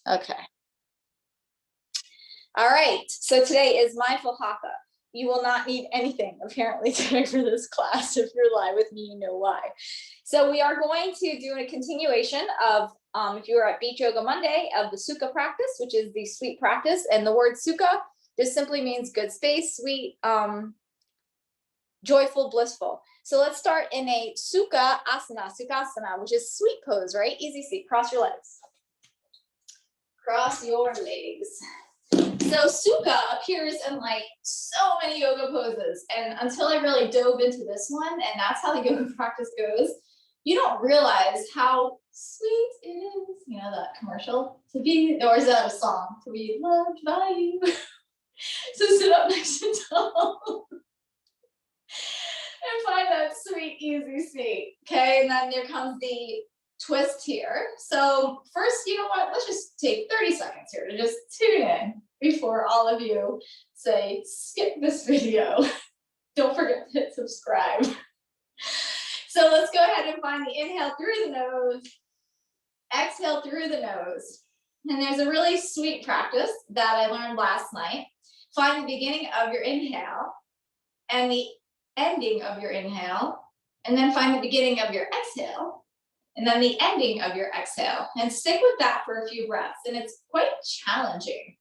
Okay. All right, so today is mindful Hatha. You will not need anything apparently today for this class. If you're live with me, you know why. So we are going to do a continuation of, if you were at Beach Yoga Monday, of the Sukha practice, which is the sweet practice. And the word Sukha just simply means good space, sweet, joyful, blissful. So let's start in a Sukha asana, Sukhasana, which is sweet pose, right? Easy seat, cross your legs. Cross your legs. So Sukha appears in like so many yoga poses, and until I really dove into this one, and that's how the yoga practice goes, you don't realize how sweet it is. You know that commercial? To be, or is that a song? To be loved by you. So sit up nice and tall and find that sweet, easy seat. Okay, and then there comes the twist here. So first, you know what? Let's just take 30 seconds here to just tune in before all of you say, skip this video. Don't forget to hit subscribe. So let's go ahead and find the inhale through the nose, exhale through the nose. And there's a really sweet practice that I learned last night. Find the beginning of your inhale and the ending of your inhale, and then find the beginning of your exhale, and then the ending of your exhale, and stick with that for a few breaths. And it's quite challenging.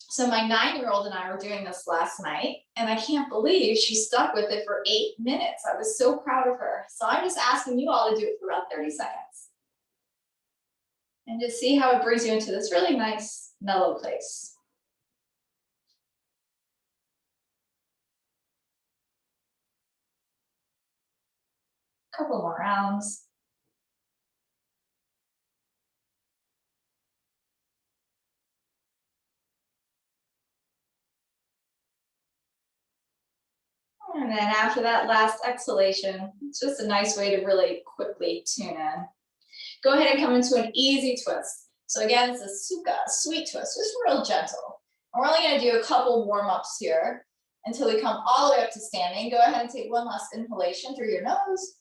So my 9-year-old and I were doing this last night, and I can't believe she stuck with it for 8 minutes. I was so proud of her. So I'm just asking you all to do it for about 30 seconds. And just see how it brings you into this really nice, mellow place. Couple more rounds. And then after that last exhalation, it's just a nice way to really quickly tune in. Go ahead and come into an easy twist. So again, it's a Sukha, sweet twist, just real gentle. And we're only going to do a couple warm-ups here until we come all the way up to standing. Go ahead and take one last inhalation through your nose.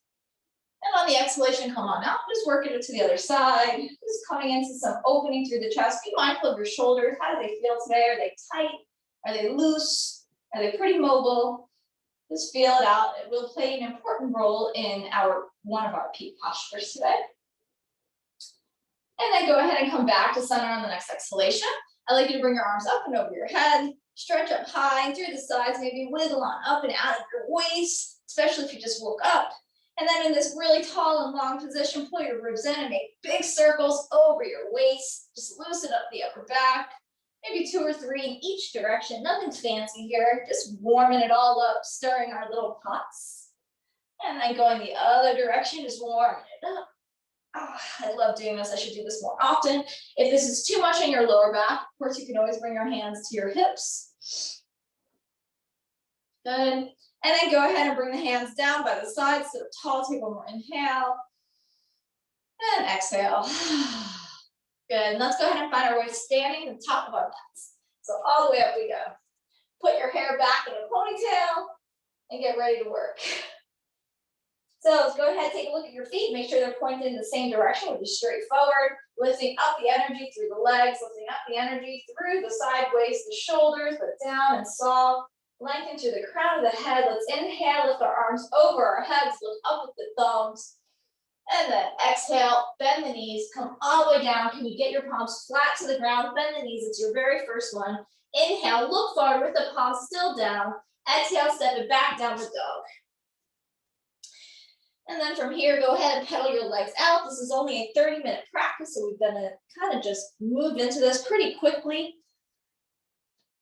And on the exhalation, come on out. Just working it to the other side. Just coming into some opening through the chest. Be mindful of your shoulders. How do they feel today? Are they tight? Are they loose? Are they pretty mobile? Just feel it out. It will play an important role in one of our peak postures today. And then go ahead and come back to center on the next exhalation. I'd like you to bring your arms up and over your head. Stretch up high and through the sides. Maybe wiggle on up and out of your waist, especially if you just woke up. And then in this really tall and long position, pull your ribs in and make big circles over your waist. Just loosen up the upper back. Maybe 2 or 3 in each direction. Nothing fancy here. Just warming it all up, stirring our little pots. And then going the other direction, just warming it up. Oh, I love doing this. I should do this more often. If this is too much on your lower back, of course, you can always bring your hands to your hips. Good. And then go ahead and bring the hands down by the sides, sit up tall. Take one more inhale. And exhale. Good. And let's go ahead and find our way standing at the top of our mats. So all the way up we go. Put your hair back in a ponytail and get ready to work. So let's go ahead and take a look at your feet. Make sure they're pointed in the same direction, which is straight forward. Lifting up the energy through the legs, lifting up the energy through the side waist, the shoulders, but down and soft. Lengthen through the crown of the head. Let's inhale, lift our arms over our heads, look up with the thumbs. And then exhale, bend the knees, come all the way down. Can you get your palms flat to the ground? Bend the knees, it's your very first one. Inhale, look forward with the palms still down. Exhale, step it back, downward dog. And then from here, go ahead and pedal your legs out. This is only a 30-minute practice, so we're gonna kind of just move into this pretty quickly.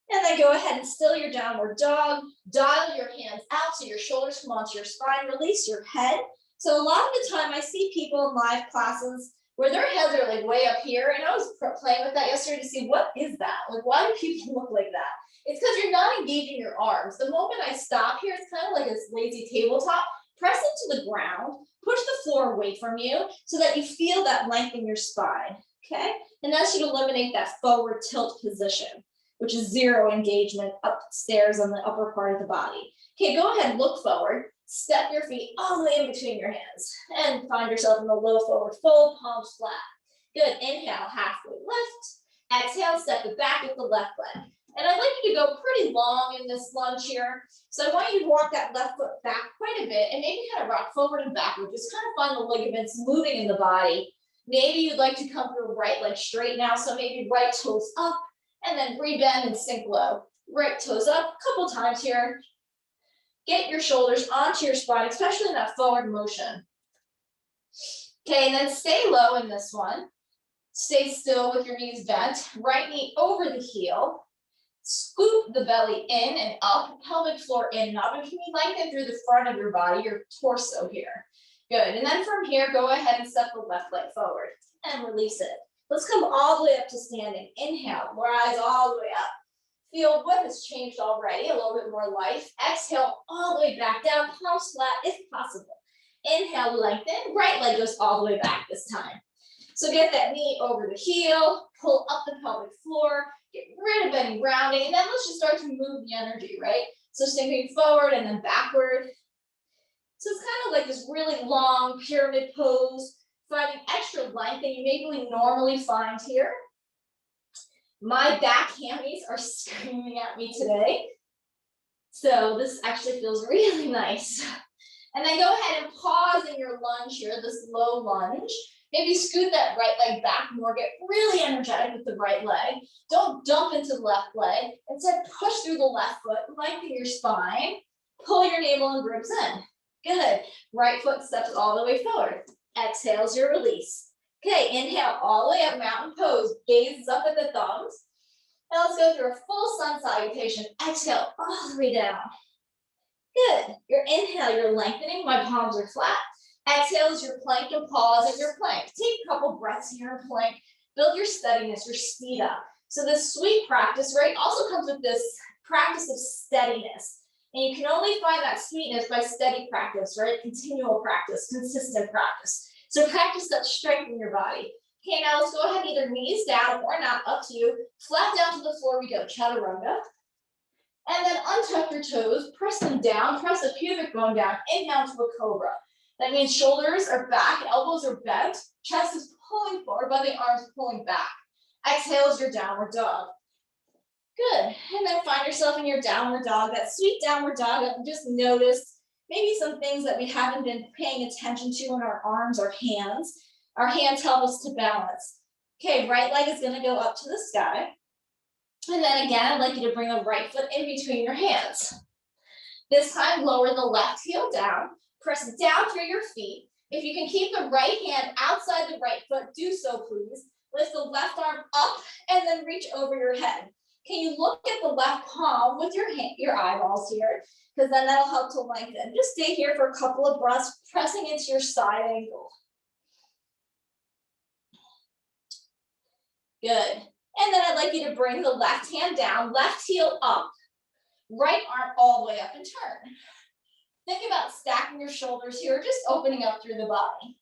And then go ahead and still your downward dog. Dial your hands out so your shoulders come onto your spine. Release your head. So a lot of the time I see people in live classes where their heads are like way up here. And I was playing with that yesterday to see what is that? Like, why do people look like that? It's because you're not engaging your arms. The moment I stop here, it's kind of like this lazy tabletop. Press into the ground, push the floor away from you so that you feel that length in your spine, okay? And that should eliminate that forward tilt position, which is 0 engagement upstairs on the upper part of the body. Okay, go ahead, look forward. Step your feet all the way in between your hands and find yourself in the low forward fold, palms flat. Good, inhale, halfway lift. Exhale, step it back with the left leg. And I'd like you to go pretty long in this lunge here. So I want you to walk that left foot back quite a bit and maybe kind of rock forward and backward. Just kind of find the ligaments moving in the body. Maybe you'd like to come through right leg straight now. So maybe right toes up and then rebend and sink low. Right toes up a couple times here. Get your shoulders onto your spine, especially in that forward motion. Okay, and then stay low in this one. Stay still with your knees bent. Right knee over the heel. Scoop the belly in and up, pelvic floor in and up. And can you lengthen through the front of your body, your torso here? Good. And then from here, go ahead and step the left leg forward and release it. Let's come all the way up to standing. Inhale, rise all the way up. Feel what has changed already, a little bit more life. Exhale all the way back down, palms flat if possible. Inhale, lengthen. Right leg goes all the way back this time. So get that knee over the heel, pull up the pelvic floor, get rid of any rounding, and then let's just start to move the energy, right? So sinking forward and then backward. So it's kind of like this really long pyramid pose, finding extra length than you maybe normally find here. My back hammies are screaming at me today. So this actually feels really nice. And then go ahead and pause in your lunge here, this low lunge. Maybe scoot that right leg back more, get really energetic with the right leg. Don't dump into the left leg. Instead, push through the left foot, lengthen your spine, pull your navel and ribs in. Good. Right foot steps all the way forward. Exhales your release. Okay, inhale all the way up, mountain pose. Gaze up at the thumbs. And let's go through a full sun salutation. Exhale all the way down. Good. Your inhale, you're lengthening. My palms are flat. Exhale is your plank and pause in your plank. Take a couple breaths here in plank. Build your steadiness, your speed up. So this sweet practice, right, also comes with this practice of steadiness. And you can only find that sweetness by steady practice, right? Continual practice, consistent practice. So practice that strength in your body. Okay, now let's go ahead, either knees down or not, up to you. Flat down to the floor we go, chaturanga. And then untuck your toes, press them down, press the pubic bone down, inhale to a cobra. That means shoulders are back, elbows are bent, chest is pulling forward, but the arms pulling back. Exhale is your downward dog. Good, and then find yourself in your downward dog, that sweet downward dog that just notice maybe some things that we haven't been paying attention to in our arms or hands. Our hands help us to balance. Okay, right leg is gonna go up to the sky. And then again, I'd like you to bring the right foot in between your hands. This time, lower the left heel down. Press down through your feet. If you can keep the right hand outside the right foot, do so please. Lift the left arm up and then reach over your head. Can you look at the left palm with your hand, your eyeballs here? Because then that'll help to lengthen. Just stay here for a couple of breaths, pressing into your side angle. Good. And then I'd like you to bring the left hand down, left heel up, right arm all the way up and turn. Think about stacking your shoulders here, just opening up through the body.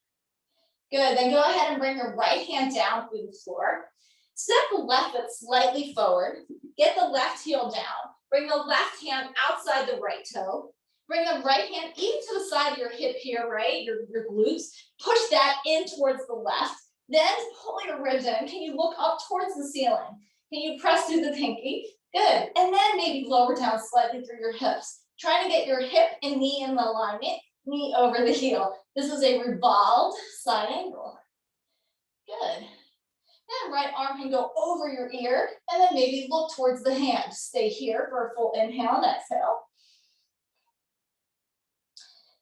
Good, then go ahead and bring your right hand down through the floor. Step the left foot slightly forward. Get the left heel down. Bring the left hand outside the right toe. Bring the right hand even to the side of your hip here, right? Your glutes. Push that in towards the left. Then pull your ribs in. Can you look up towards the ceiling? Can you press through the pinky? Good. And then maybe lower down slightly through your hips. Trying to get your hip and knee in alignment, knee over the heel. This is a revolved side angle. Good. And right arm can go over your ear, and then maybe look towards the hand. Stay here for a full inhale and exhale.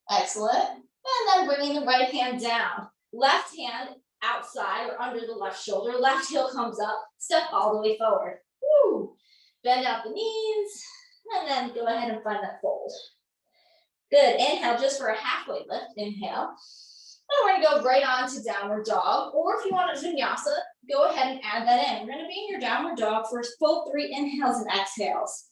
Excellent. And then bringing the right hand down. Left hand outside or under the left shoulder. Left heel comes up. Step all the way forward. Woo. Bend out the knees. And then go ahead and find that fold. Good, inhale just for a halfway lift, inhale. And we're gonna go right on to downward dog, or if you want a vinyasa, go ahead and add that in. We're gonna be in your downward dog for full 3 inhales and exhales.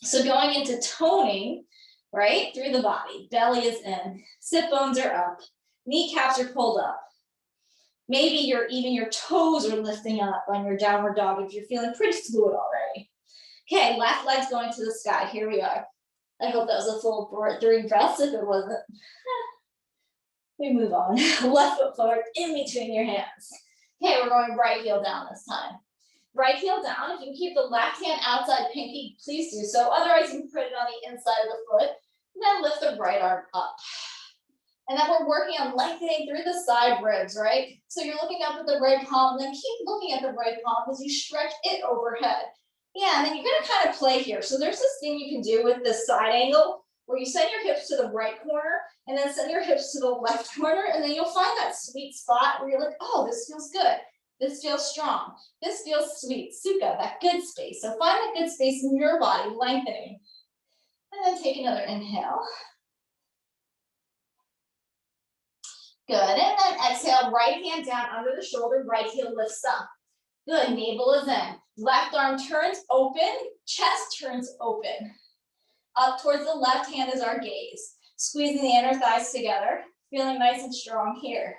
So going into toning, right, through the body, belly is in, sit bones are up, kneecaps are pulled up. Maybe even your toes are lifting up on your downward dog if you're feeling pretty fluid already. Okay, left leg's going to the sky. Here we are. I hope that was a full 3 breaths if it wasn't. We move on. Left foot forward in between your hands. Okay, we're going right heel down this time. Right heel down. If you can keep the left hand outside pinky, please do so. Otherwise, you can put it on the inside of the foot. And then lift the right arm up. And then we're working on lengthening through the side ribs, right? So you're looking up at the right palm, and then keep looking at the right palm as you stretch it overhead. Yeah, and then you're gonna kind of play here. So there's this thing you can do with this side angle where you send your hips to the right corner and then send your hips to the left corner, and then you'll find that sweet spot where you're like, oh, this feels good. This feels strong. This feels sweet. Sukha, that good space. So find that good space in your body, lengthening. And then take another inhale. Good, and then exhale, right hand down under the shoulder, right heel lifts up. Good, navel is in. Left arm turns open, chest turns open. Up towards the left hand is our gaze. Squeezing the inner thighs together, feeling nice and strong here.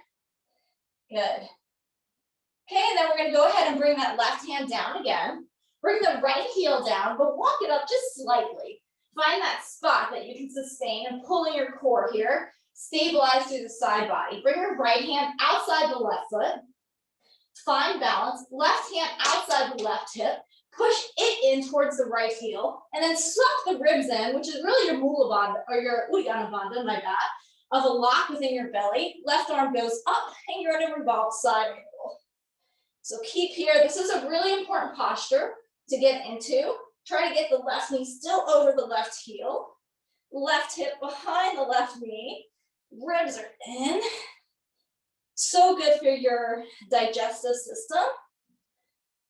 Good. Okay, and then we're gonna go ahead and bring that left hand down again. Bring the right heel down, but walk it up just slightly. Find that spot that you can sustain and pull in your core here. Stabilize through the side body. Bring your right hand outside the left foot. Find balance. Left hand outside the left hip. Push it in towards the right heel. And then suck the ribs in, which is really your Mula Bandha, or your Uddiyana Bandha, my bad, of a lock within your belly. Left arm goes up, and you're in a revolved side angle. So keep here. This is a really important posture to get into. Try to get the left knee still over the left heel. Left hip behind the left knee. Ribs are in. So good for your digestive system.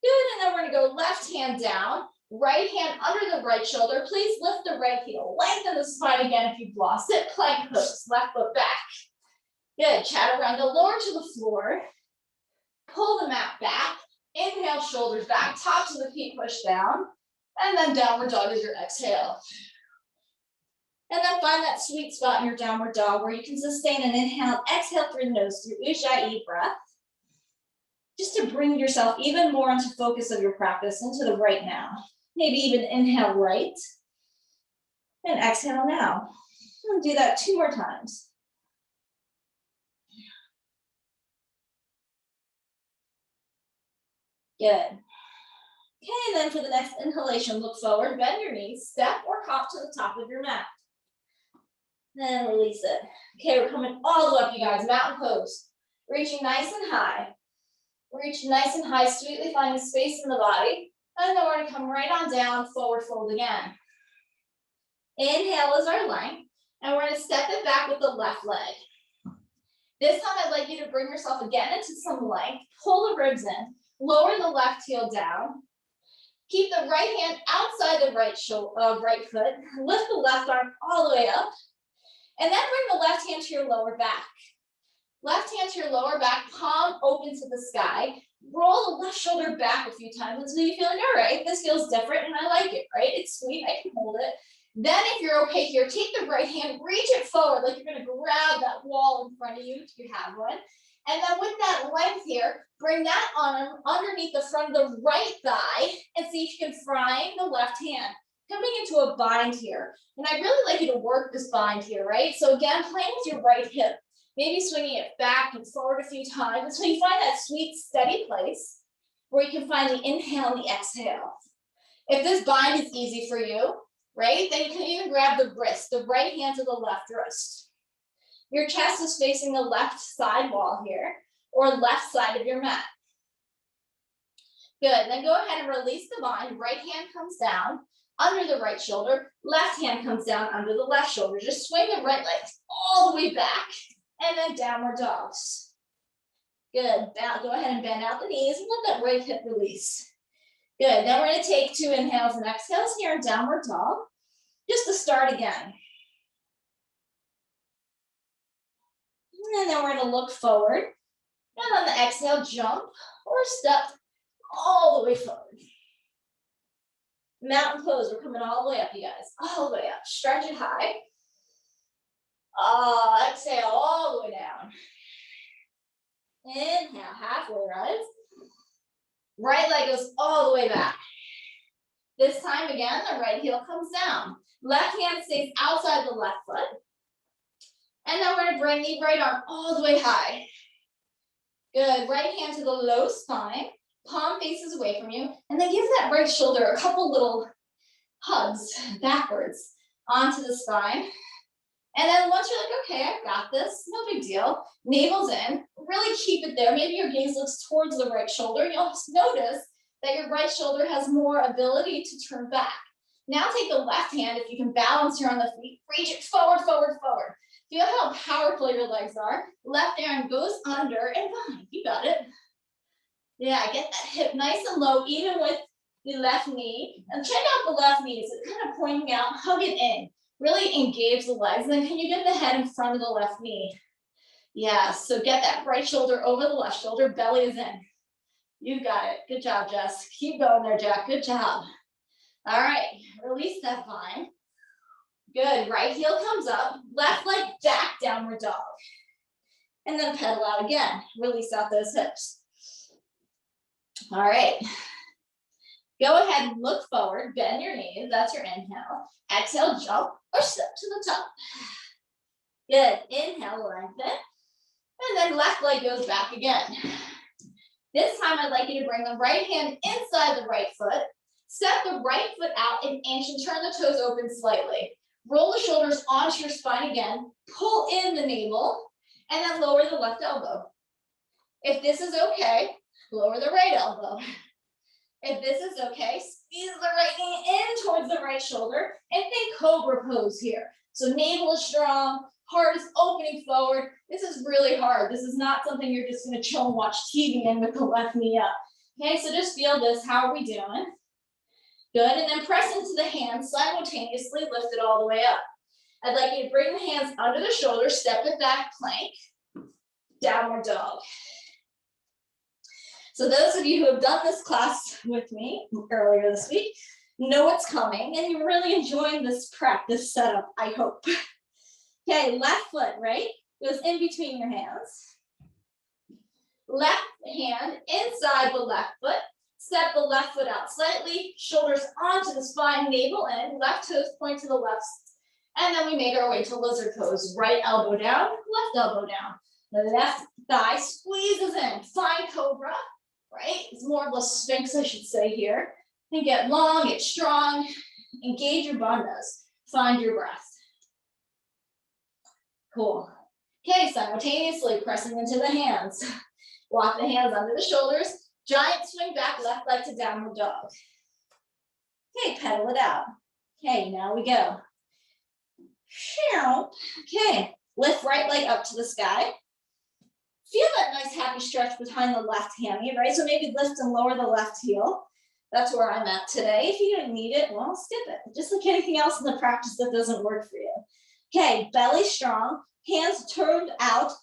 Good, and then we're gonna go left hand down, right hand under the right shoulder. Please lift the right heel. Lengthen the spine again if you've lost it. Plank pose, left foot back. Good, chat around the lower to the floor. Pull the mat back. Inhale, shoulders back, top to the feet push down. And then downward dog is your exhale. And then find that sweet spot in your downward dog where you can sustain an inhale, exhale through the nose through Ujjayi breath. Just to bring yourself even more into focus of your practice, into the right now. Maybe even inhale right and exhale now. And do that 2 more times. Good. Okay, and then for the next inhalation, look forward, bend your knees, step or hop to the top of your mat. Then release it. Okay, we're coming all the way up, you guys. Mountain pose. Reaching nice and high. Reach nice and high, sweetly finding space in the body. And then we're gonna come right on down, forward fold again. Inhale is our length. And we're gonna step it back with the left leg. This time I'd like you to bring yourself again into some length. Pull the ribs in. Lower the left heel down. Keep the right hand outside the right foot. Lift the left arm all the way up. And then bring the left hand to your lower back. Left hand to your lower back, palm open to the sky. Roll the left shoulder back a few times until you feel like, all right, this feels different and I like it, right? It's sweet, I can hold it. Then if you're okay here, take the right hand, reach it forward like you're gonna grab that wall in front of you if you have one. And then with that length here, bring that arm underneath the front of the right thigh and see if you can find the left hand. Coming into a bind here. And I'd really like you to work this bind here, right? So again, playing with your right hip, maybe swinging it back and forward a few times until you find that sweet, steady place where you can find the inhale and the exhale. If this bind is easy for you, right, then you can even grab the wrist, the right hand to the left wrist. Your chest is facing the left side wall here, or left side of your mat. Good, then go ahead and release the bind. Right hand comes down under the right shoulder, left hand comes down under the left shoulder. Just swing the right leg all the way back, and then downward dogs. Good, go ahead and bend out the knees and let that right hip release. Good, now we're gonna take 2 inhales and exhales here in downward dog, just to start again. And then we're gonna look forward, and on the exhale, jump or step all the way forward. Mountain pose, we're coming all the way up, you guys, all the way up. Stretch it high. Exhale all the way down. Inhale, halfway rise. Right leg goes all the way back. This time again, the right heel comes down. Left hand stays outside the left foot. And then we're gonna bring the right arm all the way high. Good, right hand to the low spine, palm faces away from you, and then give that right shoulder a couple little hugs backwards onto the spine. And then once you're like, okay, I've got this, no big deal. Navel's in, really keep it there. Maybe your gaze looks towards the right shoulder. You'll notice that your right shoulder has more ability to turn back. Now take the left hand, if you can balance here on the feet, reach it forward, forward, forward. Feel how powerful your legs are. Left arm goes under and behind, you got it. Yeah, get that hip nice and low, even with the left knee. And check out the left knee, is it kind of pointing out, hug it in. Really engage the legs. And then can you get the head in front of the left knee? Yeah, so get that right shoulder over the left shoulder, belly is in. You got it, good job, Jess. Keep going there, Jack, good job. All right, release that spine. Good, right heel comes up, left leg back, downward dog. And then pedal out again, release out those hips. All right, go ahead and look forward, bend your knees, that's your inhale. Exhale, jump or step to the top. Good, inhale, lengthen. And then left leg goes back again. This time I'd like you to bring the right hand inside the right foot, step the right foot out an inch and turn the toes open slightly. Roll the shoulders onto your spine again, pull in the navel, and then lower the left elbow. If this is okay, lower the right elbow. If this is okay, squeeze the right knee in towards the right shoulder and think cobra pose here. So navel is strong, heart is opening forward. This is really hard. This is not something you're just gonna chill and watch TV in with the left knee up. Okay, so just feel this. How are we doing? Good, and then press into the hands simultaneously, lift it all the way up. I'd like you to bring the hands under the shoulders, step it back, plank, downward dog. So those of you who have done this class with me earlier this week know what's coming, and you're really enjoying this practice setup, I hope. Okay, left foot, right, goes in between your hands. Left hand inside the left foot. Step the left foot out slightly, shoulders onto the spine, navel in, left toes point to the left. And then we make our way to lizard pose. Right elbow down, left elbow down. The left thigh squeezes in, find cobra, right? It's more of a sphinx, I should say here. And get long, get strong, engage your bandhas, find your breath. Cool. Okay, simultaneously pressing into the hands. Walk the hands under the shoulders. Giant swing back, left leg to downward dog. Okay, pedal it out. Okay, now we go. Okay, lift right leg up to the sky. Feel that nice happy stretch behind the left hammy, right? So maybe lift and lower the left heel. That's where I'm at today. If you don't need it, well, skip it. Just like anything else in the practice that doesn't work for you. Okay, belly strong, hands turned out,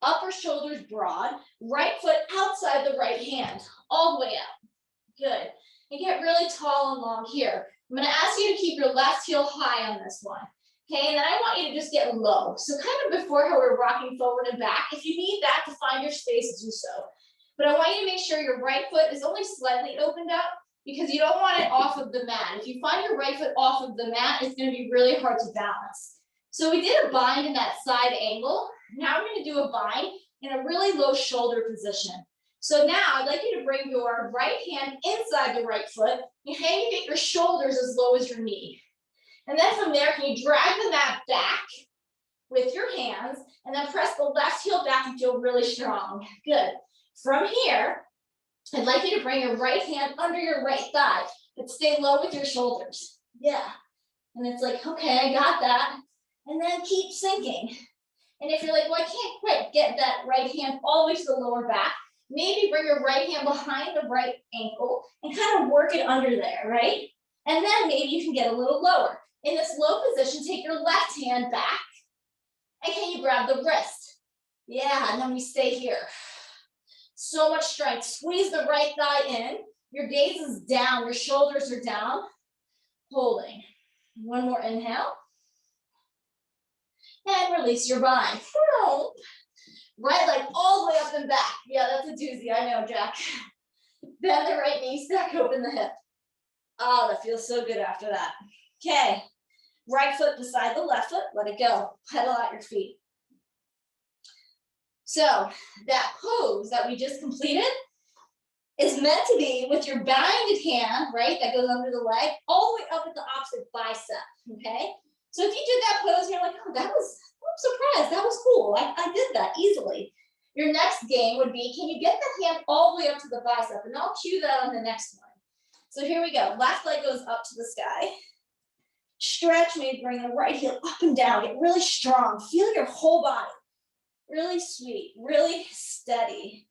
upper shoulders broad, right foot outside the right hand, all the way up. Good. And get really tall and long here. I'm going to ask you to keep your left heel high on this one. Okay, and then I want you to just get low. So kind of before how we're rocking forward and back, if you need that to find your space, do so. But I want you to make sure your right foot is only slightly opened up because you don't want it off of the mat. If you find your right foot off of the mat, it's going to be really hard to balance. So we did a bind in that side angle. Now we're going to do a bind in a really low shoulder position. So now I'd like you to bring your right hand inside the right foot and hang get your shoulders as low as your knee. And then from there, can you drag the mat back with your hands and then press the left heel back and feel really strong. Good. From here, I'd like you to bring your right hand under your right thigh, but stay low with your shoulders. Yeah. And it's like, okay, I got that. And then keep sinking. And if you're like, well, I can't quite get that right hand all the way to the lower back, maybe bring your right hand behind the right ankle and kind of work it under there, right? And then maybe you can get a little lower. In this low position, take your left hand back. And can you grab the wrist? Yeah, and then we stay here. So much strength. Squeeze the right thigh in. Your gaze is down. Your shoulders are down. Holding. One more inhale. And release your bind. Right leg all the way up and back. Yeah, that's a doozy. I know, Jack. Bend the right knee, stack open the hip. Oh, that feels so good after that. Okay. Right foot beside the left foot. Let it go. Pedal out your feet. So that pose that we just completed is meant to be with your binded hand, right, that goes under the leg, all the way up at the opposite bicep, okay? So if you did that pose, you're like, oh, I'm surprised, that was cool. I did that easily. Your next game would be, can you get the hand all the way up to the bicep? And I'll cue that on the next one. So here we go. Left leg goes up to the sky. Stretch, maybe bring the right heel up and down. Get really strong. Feel your whole body. Really sweet, really steady.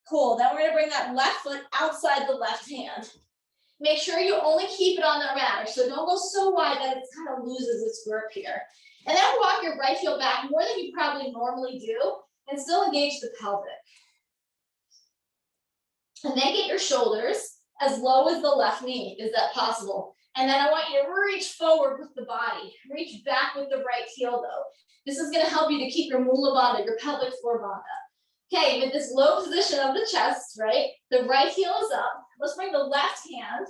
Cool. Then we're going to bring that left foot outside the left hand. Make sure you only keep it on the mat, so don't go so wide that it kind of loses its grip here. And then walk your right heel back more than you probably normally do and still engage the pelvic. And then get your shoulders as low as the left knee. Is that possible? And then I want you to reach forward with the body. Reach back with the right heel though. This is going to help you to keep your mula bandha, your pelvic floor bandha. Okay, with this low position of the chest, right? The right heel is up. Let's bring the left hand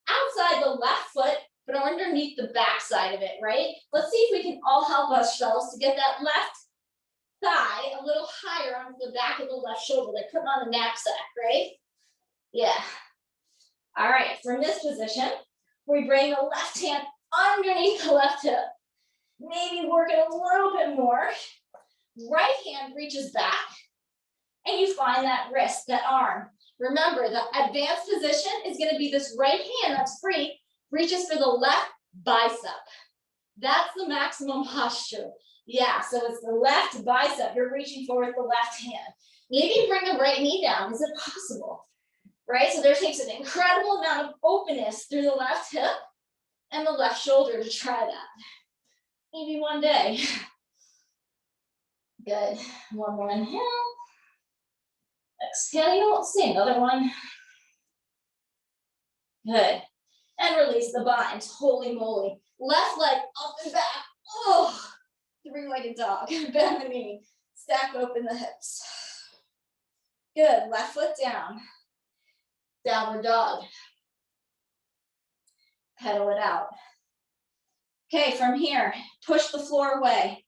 outside the left foot, but underneath the back side of it, right? Let's see if we can all help ourselves to get that left thigh a little higher onto the back of the left shoulder, like putting on a knapsack, right? Yeah. All right, from this position, we bring the left hand underneath the left hip. Maybe work it a little bit more. Right hand reaches back, and you find that wrist, that arm. Remember, the advanced position is going to be this right hand that's free, reaches for the left bicep. That's the maximum posture. Yeah, so it's the left bicep. You're reaching for with the left hand. Maybe bring the right knee down. Is it possible? Right? So there takes an incredible amount of openness through the left hip and the left shoulder to try that. Maybe one day. Good. One more inhale. Exhale. Let's see another one. Good. And release the bind. Holy moly. Left leg up and back. Oh, three-legged dog. Bend the knee. Stack open the hips. Good. Left foot down. Downward dog. Pedal it out. Okay, from here, push the floor away.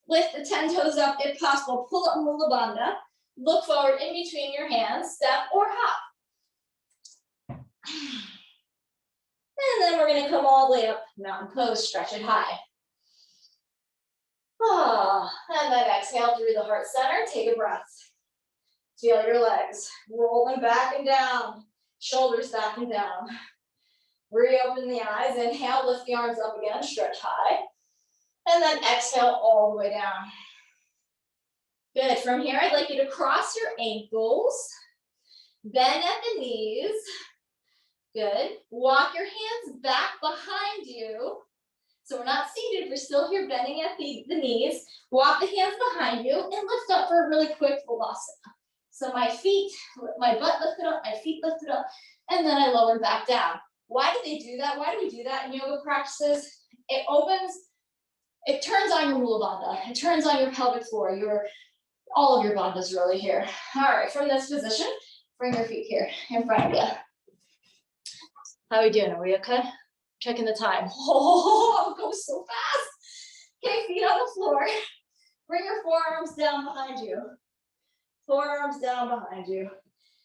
Lift the 10 toes up if possible. Pull up Mula Bandha. Look forward in between your hands. Step or hop. And then we're going to come all the way up. Mountain pose. Stretch it high. Oh, and then exhale through the heart center. Take a breath. Feel your legs. Roll them back and down. Shoulders back and down. Reopen the eyes. Inhale, lift the arms up again, stretch high. And then exhale all the way down. Good. From here, I'd like you to cross your ankles. Bend at the knees. Good. Walk your hands back behind you. So we're not seated, we're still here bending at the knees. Walk the hands behind you and lift up for a really quick Vipassana. So my butt lifted up, my feet lifted up, and then I lower back down. Why do they do that? Why do we do that in yoga practices? It turns on your Mula Bandha. It turns on your pelvic floor, all of your bandhas really here. All right, from this position, bring your feet here in front of you. How are we doing? Are we okay? Checking the time. Oh, it goes so fast. Okay, feet on the floor. Bring your forearms down behind you. Forearms down behind you.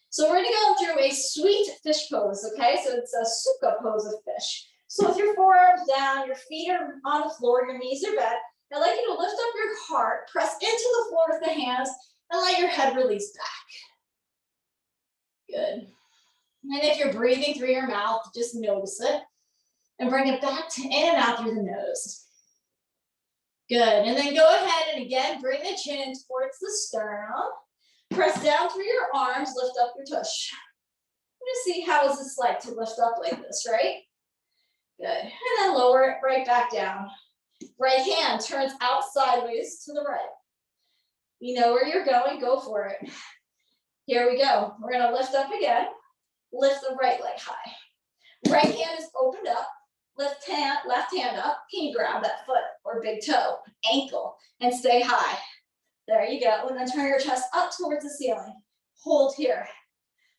So we're going to go through a sweet fish pose, okay? So it's a sukha pose of fish. So with your forearms down, your feet are on the floor, your knees are bent. I'd like you to lift up your heart, press into the floor with the hands, and let your head release back. Good. And if you're breathing through your mouth, just notice it. And bring it back in and out through the nose. Good. And then go ahead and again, bring the chin in towards the sternum. Press down through your arms, lift up your tush. Just see how is this like to lift up like this, right? Good. And then lower it right back down. Right hand turns out sideways to the right. You know where you're going, go for it. Here we go. We're going to lift up again. Lift the right leg high. Right hand is opened up. Left hand up. Can you grab that foot or big toe, ankle, and stay high? There you go. And then turn your chest up towards the ceiling. Hold here.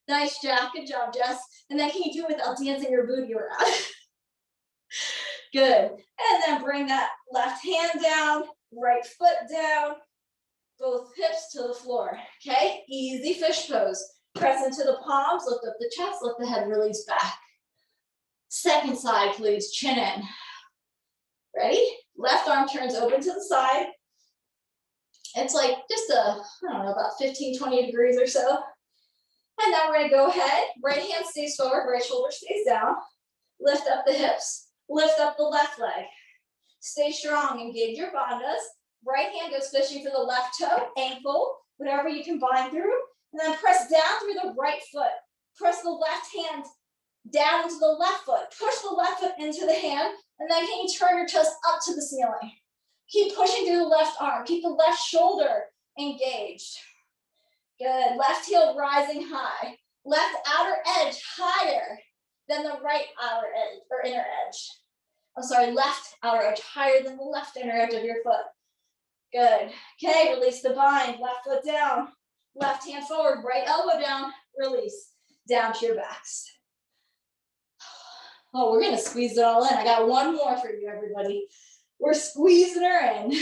Nice job. Good job, Jess. And then can you do it without dancing your booty around? Good. And then bring that left hand down, right foot down. both hips to the floor, okay? Easy fish pose. Press into the palms, lift up the chest, let the head release back. Second side, please, chin in. Ready? Left arm turns open to the side. It's like just I don't know, about 15, 20 degrees or so. And then we're gonna go ahead, right hand stays forward, right shoulder stays down. Lift up the hips, lift up the left leg. Stay strong, engage your bandhas. Right hand goes fishing for the left toe, ankle, whatever you can bind through. And then press down through the right foot. Press the left hand down into the left foot. Push the left foot into the hand. And then can you turn your chest up to the ceiling? Keep pushing through the left arm. Keep the left shoulder engaged. Good. Left heel rising high. Left outer edge higher than the right outer edge or inner edge. I'm sorry, left outer edge higher than the left inner edge of your foot. Good. Okay, release the bind. Left foot down. Left hand forward. Right elbow down. Release. Down to your backs. Oh, we're going to squeeze it all in. I got one more for you, everybody. We're squeezing her in.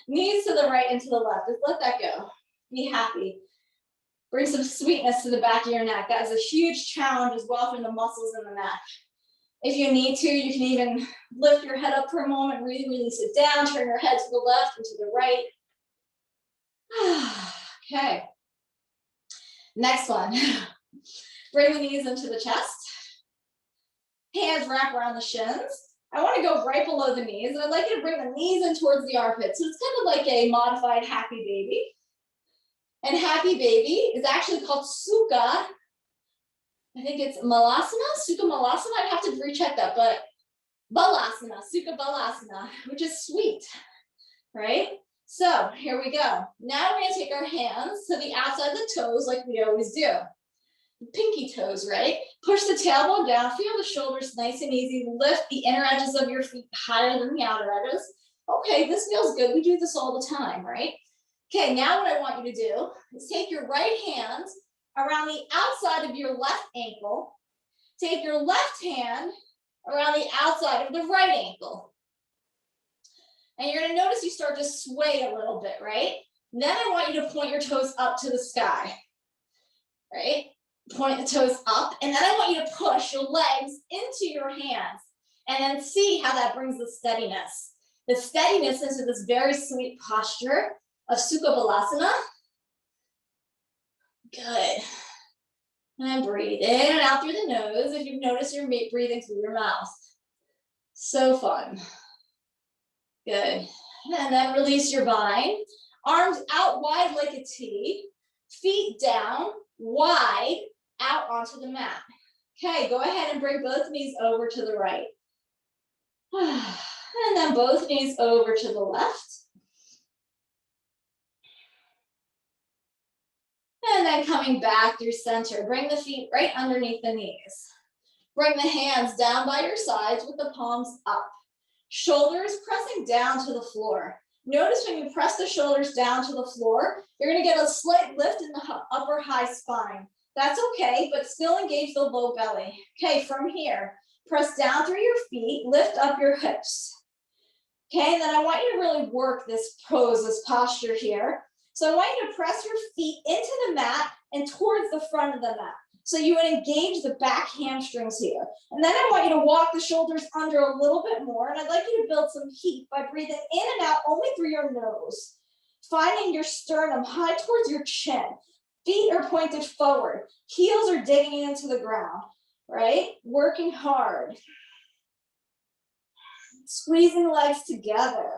Knees to the right and to the left. Just let that go. Be happy. Bring some sweetness to the back of your neck. That is a huge challenge as well for the muscles in the neck. If you need to, you can even lift your head up for a moment, really release it down, turn your head to the left and to the right. Okay. Next one. Bring the knees into the chest. Hands wrap around the shins. I want to go right below the knees, and I'd like you to bring the knees in towards the armpits. So it's kind of like a modified happy baby. And happy baby is actually called Sukha. I think it's Malasana, Sukha Malasana. I'd have to recheck that, but Balasana, Sukha Balasana, which is sweet, right? So here we go. Now we're gonna take our hands to the outside of the toes like we always do. Pinky toes, right? Push the tailbone down, feel the shoulders nice and easy. Lift the inner edges of your feet higher than the outer edges. Okay, this feels good. We do this all the time, right? Okay, now what I want you to do is take your right hand around the outside of your left ankle. Take your left hand around the outside of the right ankle. And you're gonna notice you start to sway a little bit, right? And then I want you to point your toes up to the sky, right? Point the toes up, and then I want you to push your legs into your hands and then see how that brings the steadiness. The steadiness into this very sweet posture of Sukha Balasana. Good. And breathe in and out through the nose. If you've noticed, you're breathing through your mouth. So fun. Good. And then release your bind. Arms out wide like a T. Feet down, wide, out onto the mat. Okay, go ahead and bring both knees over to the right. And then both knees over to the left. And then coming back through center. Bring the feet right underneath the knees. Bring the hands down by your sides with the palms up. Shoulders pressing down to the floor. Notice when you press the shoulders down to the floor, you're going to get a slight lift in the upper high spine. That's okay, but still engage the low belly. Okay, from here, press down through your feet, lift up your hips. Okay, and then I want you to really work this pose, this posture here. So I want you to press your feet into the mat and towards the front of the mat. So you would engage the back hamstrings here. And then I want you to walk the shoulders under a little bit more. And I'd like you to build some heat by breathing in and out only through your nose. Finding your sternum high towards your chin. Feet are pointed forward. Heels are digging into the ground, right? Working hard. Squeezing legs together.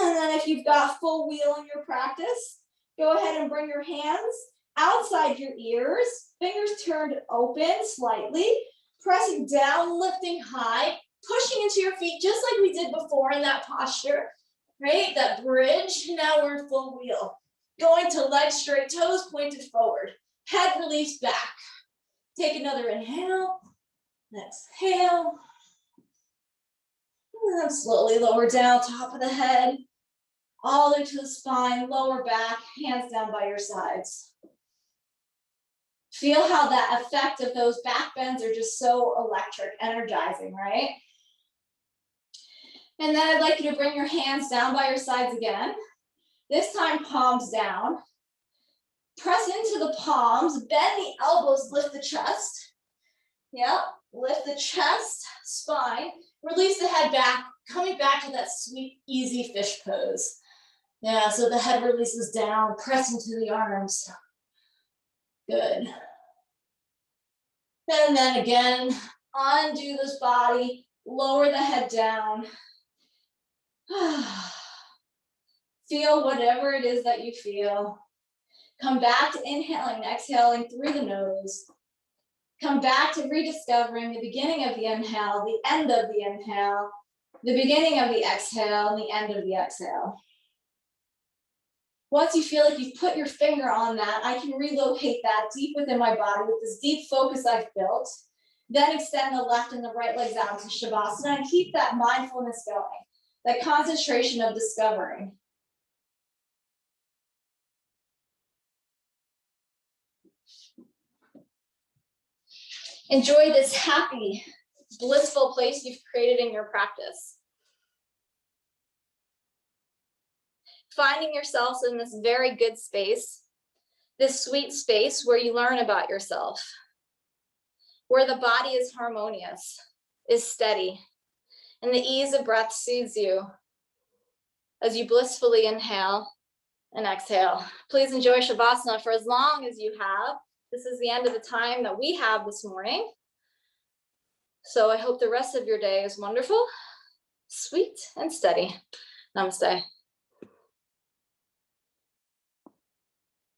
And then if you've got full wheel in your practice, go ahead and bring your hands outside your ears, fingers turned open slightly, pressing down, lifting high, pushing into your feet just like we did before in that posture, right? That bridge. Now we're in full wheel. Going to legs straight, toes pointed forward, head released back. Take another inhale, exhale. And then slowly lower down, top of the head, all the way to the spine, lower back, hands down by your sides. Feel how that effect of those back bends are just so electric, energizing, right? And then I'd like you to bring your hands down by your sides again. This time, palms down. Press into the palms, bend the elbows, lift the chest. Yep, lift the chest, spine. Release the head back, coming back to that sweet, easy fish pose. Yeah, so the head releases down, press into the arms. Good. And then again, undo this body, lower the head down. Feel whatever it is that you feel. Come back to inhaling and exhaling through the nose. Come back to rediscovering the beginning of the inhale, the end of the inhale, the beginning of the exhale, and the end of the exhale. Once you feel like you've put your finger on that, I can relocate that deep within my body with this deep focus I've built. Then extend the left and the right legs out to Shavasana and keep that mindfulness going, that concentration of discovering. Enjoy this happy, blissful place you've created in your practice. Finding yourselves in this very good space, this sweet space where you learn about yourself, where the body is harmonious, is steady, and the ease of breath soothes you as you blissfully inhale and exhale. Please enjoy Shavasana for as long as you have. This is the end of the time that we have this morning. So I hope the rest of your day is wonderful, sweet, and steady. Namaste.